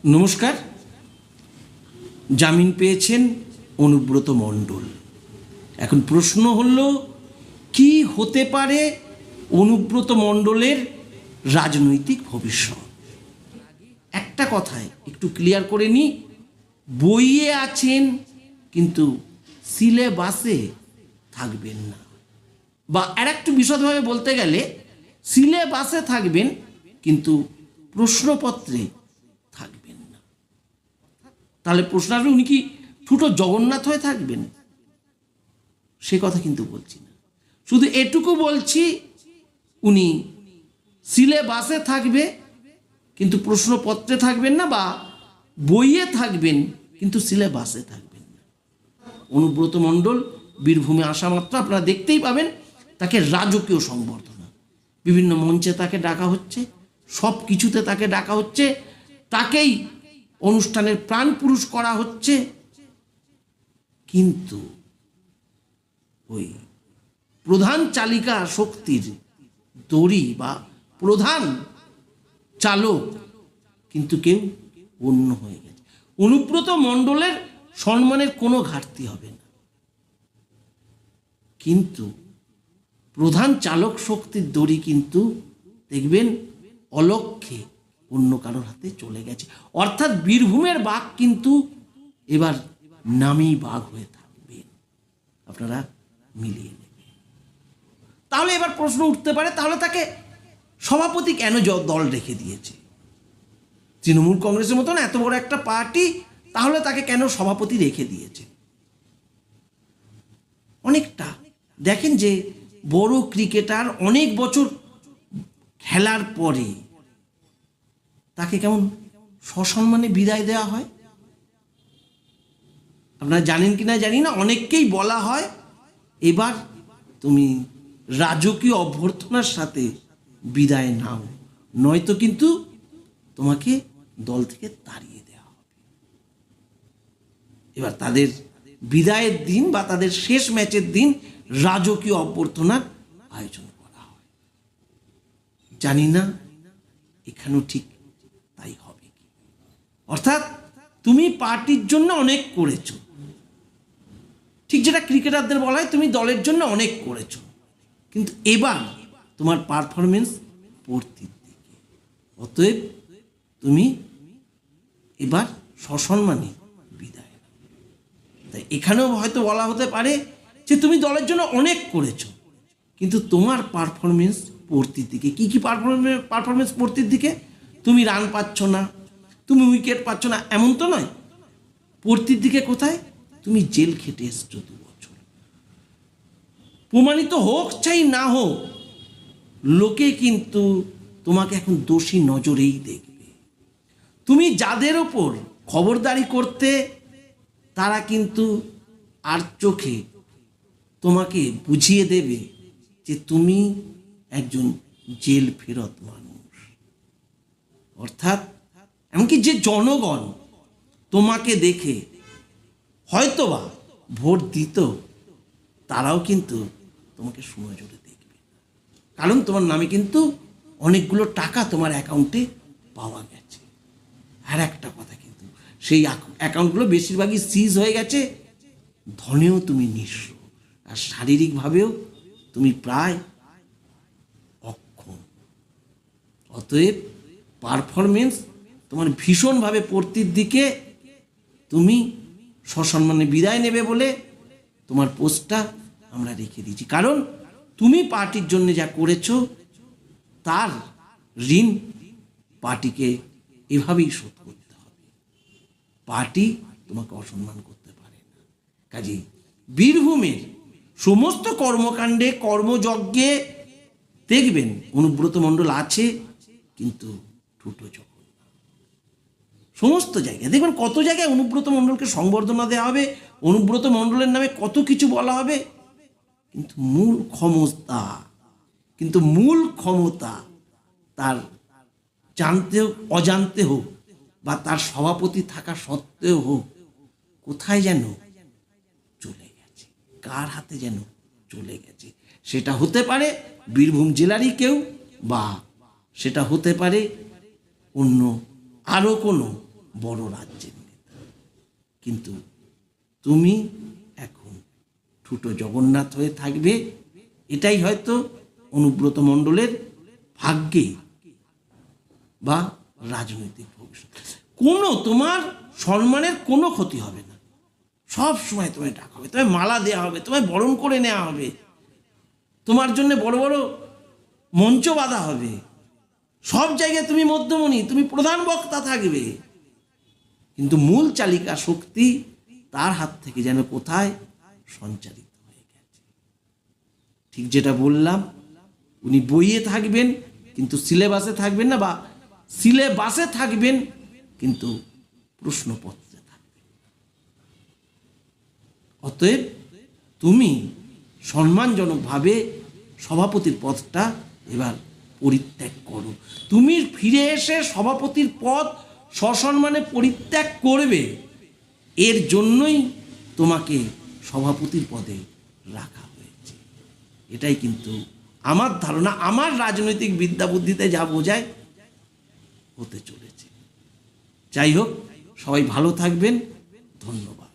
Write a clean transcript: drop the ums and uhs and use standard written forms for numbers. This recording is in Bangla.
নমস্কার। জামিন পেয়েছেন অনুব্রত মণ্ডল। এখন প্রশ্ন হলো, কি হতে পারে অনুব্রত মণ্ডলের রাজনৈতিক ভবিষ্যৎ? একটা কথায় একটু ক্লিয়ার করে নিই, বইয়ে আছেন কিন্তু সিলেবাসে থাকবেন না, বা আর একটু বিশদভাবে বলতে গেলে সিলেবাসে থাকবেন কিন্তু প্রশ্নপত্রে থাকবেন না। তাহলে প্রশ্ন আসবে, উনি কি ঠুটো জগন্নাথ হয়ে থাকবেন? সে কথা কিন্তু বলছি না, শুধু এটুকু বলছি, উনি সিলেবাসে থাকবে কিন্তু প্রশ্নপত্রে থাকবেন না, বা বইয়ে থাকবেন কিন্তু সিলেবাসে থাকবেন না। অনুব্রত মণ্ডল বীরভূমে আসা মাত্র আপনারা দেখতেই পাবেন তাকে রাজকীয় সংবর্ধনা, বিভিন্ন মঞ্চে তাকে ডাকা হচ্ছে, সব কিছুতে তাকে ডাকা হচ্ছে, তাকেই অনুষ্ঠানের প্রাণ পুরুষ করা হচ্ছে। কিন্তু ওই প্রধান চালিকা শক্তির দড়ি বা প্রধান চালক কিন্তু কেউ অন্য হয়ে গেছে। অনুব্রত মণ্ডলের সম্মানের কোনো ঘাটতি হবে না, কিন্তু প্রধান চালক শক্তির দড়ি কিন্তু দেখবেন অলক্ষ্যে অন্য কারোর হাতে চলে গেছে। অর্থাৎ বীরভূমের বাঘ কিন্তু এবার নামেই বাঘ হয়ে থাকবেন, আপনারা মিলিয়ে নেবেন। তাহলে এবার প্রশ্ন উঠতে পারে, তাহলে তাকে সভাপতি কেন দল রেখে দিয়েছে? তৃণমূল কংগ্রেসের মতন এত বড় একটা পার্টি, তাহলে তাকে কেন সভাপতি রেখে দিয়েছে? অনেকটা দেখেন যে বড় ক্রিকেটার অনেক বছর খেলার পরে তাকে কেমন সসম্মানে বিদায় দেওয়া হয়। আপনারা জানেন কি না জানি না, অনেককেই বলা হয় এবার তুমি রাজকীয় অভ্যর্থনার সাথে বিদায় নাও, নয়তো কিন্তু তোমাকে দল থেকে তাড়িয়ে দেওয়া হবে। এবার তাদের বিদায়ের দিন বা তাদের শেষ ম্যাচের দিন রাজকীয় অভ্যর্থনার আয়োজন করা হয়। জানি না এখানেও ঠিক তাই হবে কি। অর্থাৎ তুমি পার্টির জন্য অনেক করেছো, ঠিক যেটা ক্রিকেটারদের বলা হয় তুমি দলের জন্য অনেক করেছো, কিন্তু এবার তোমার পারফরমেন্স পড়তির দিকে, অতএব তুমি এবার সসম্মানে বিদায়। তাই এখানেও হয়তো বলা হতে পারে যে তুমি দলের জন্য অনেক করেছো, কিন্তু তোমার পারফরমেন্স পড়তির দিকে। কি কি পারফরমেন্স পড়তির দিকে? তুমি রান পাচ্ছ না, তুমি উইকেট পাচ্ছ না, এমন তো নয়। পড়তির দিকে কোথায়? তুমি জেল খেটে এসছো 2 বছর। প্রমাণিত হোক চাই না হোক, লোকে কিন্তু তোমাকে এখন দোষী নজরেই দেখবে। তুমি যাদের ওপর খবরদারি করতে, তারা কিন্তু আর চোখে তোমাকে বুঝিয়ে দেবে যে তুমি একজন জেল ফেরত মানুষ। অর্থাৎ এমনকি যে জনগণ তোমাকে দেখে হয়তোবা ভোট দিত, তারাও কিন্তু তোমাকে সুনজরে দেখবে, কারণ তোমার নামে কিন্তু অনেকগুলো টাকা তোমার অ্যাকাউন্টে পাওয়া গেছে। আর একটা কথা, কিন্তু সেই অ্যাকাউন্টগুলো বেশিরভাগই সিজ হয়ে গেছে। ধনেও তুমি নিঃস্ব, আর শারীরিকভাবেও তুমি প্রায় অক্ষম। অতএব পারফরমেন্স তোমার ভীষণভাবে পড়তির দিকে। তুমি সসম্মানে বিদায় নেবে বলে তোমার পোস্টটা আমরা রেখে দিয়েছি, কারণ তুমি পার্টির জন্য যা করেছো তার ঋণ পার্টিকে এভাবেই শোধ করতে হবে। পার্টি তোমাকে অসম্মান করতে পারে না। কাজেই বীরভূমের সমস্ত কর্মকাণ্ডে কর্মযজ্ঞে দেখবেন অনুব্রত মণ্ডল আছে, কিন্তু ঠুটো জগন্নাথ। সমস্ত জায়গায় দেখবেন কত জায়গায় অনুব্রত মণ্ডলকে সংবর্ধনা দেওয়া হবে, অনুব্রত মণ্ডলের নামে কত কিছু বলা হবে, কিন্তু মূল ক্ষমতা তার জানতে হোক অজান্তে হোক, বা তার সভাপতি থাকা সত্ত্বেও হোক, কোথায় যেন চলে গেছে, কার হাতে যেন চলে গেছে। সেটা হতে পারে বীরভূম জেলারই কেউ, বা সেটা হতে পারে অন্য আরও কোনো বড় রাজ্যের নেতা। কিন্তু তুমি এখন ঠুটো জগন্নাথ হয়ে থাকবে, এটাই হয়তো অনুব্রত মণ্ডলের ভাগ্যে বা রাজনৈতিক ভবিষ্যৎ। কোনো তোমার সম্মানের কোনো ক্ষতি হবে না, সব সময় তোমায় ডাকা হবে, তোমায় মালা দেওয়া হবে, তোমায় বরণ করে নেওয়া হবে, তোমার জন্য বড় বড় মঞ্চ বাঁধা হবে, সব জায়গায় তুমি মধ্যমণি, তুমি প্রধান বক্তা থাকবে। কিন্তু মূল চালিকা শক্তি তার হাত থেকে যেন কোথায় সঞ্চারিত হয়ে গেছে। ঠিক যেটা বললাম, উনি বইয়ে থাকবেন কিন্তু সিলেবাসে থাকবেন না, বা সিলেবাসে থাকবেন কিন্তু প্রশ্নপত্রে থাকবেন। অতএব তুমি সম্মানজনকভাবে সভাপতির পদটা এবার পরিত্যাগ করো। তুমি ফিরে এসে সভাপতির পদ সসম্মানে পরিত্যাগ করবে, এর জন্যই তোমাকে সভাপতির পদে রাখা হয়েছে। এটাই কিন্তু আমার ধারণা, আমার রাজনৈতিক বিদ্যা বুদ্ধিতে যা বোঝায় হতে চলেছে। যাই হোক, সবাই ভালো থাকবেন। ধন্যবাদ।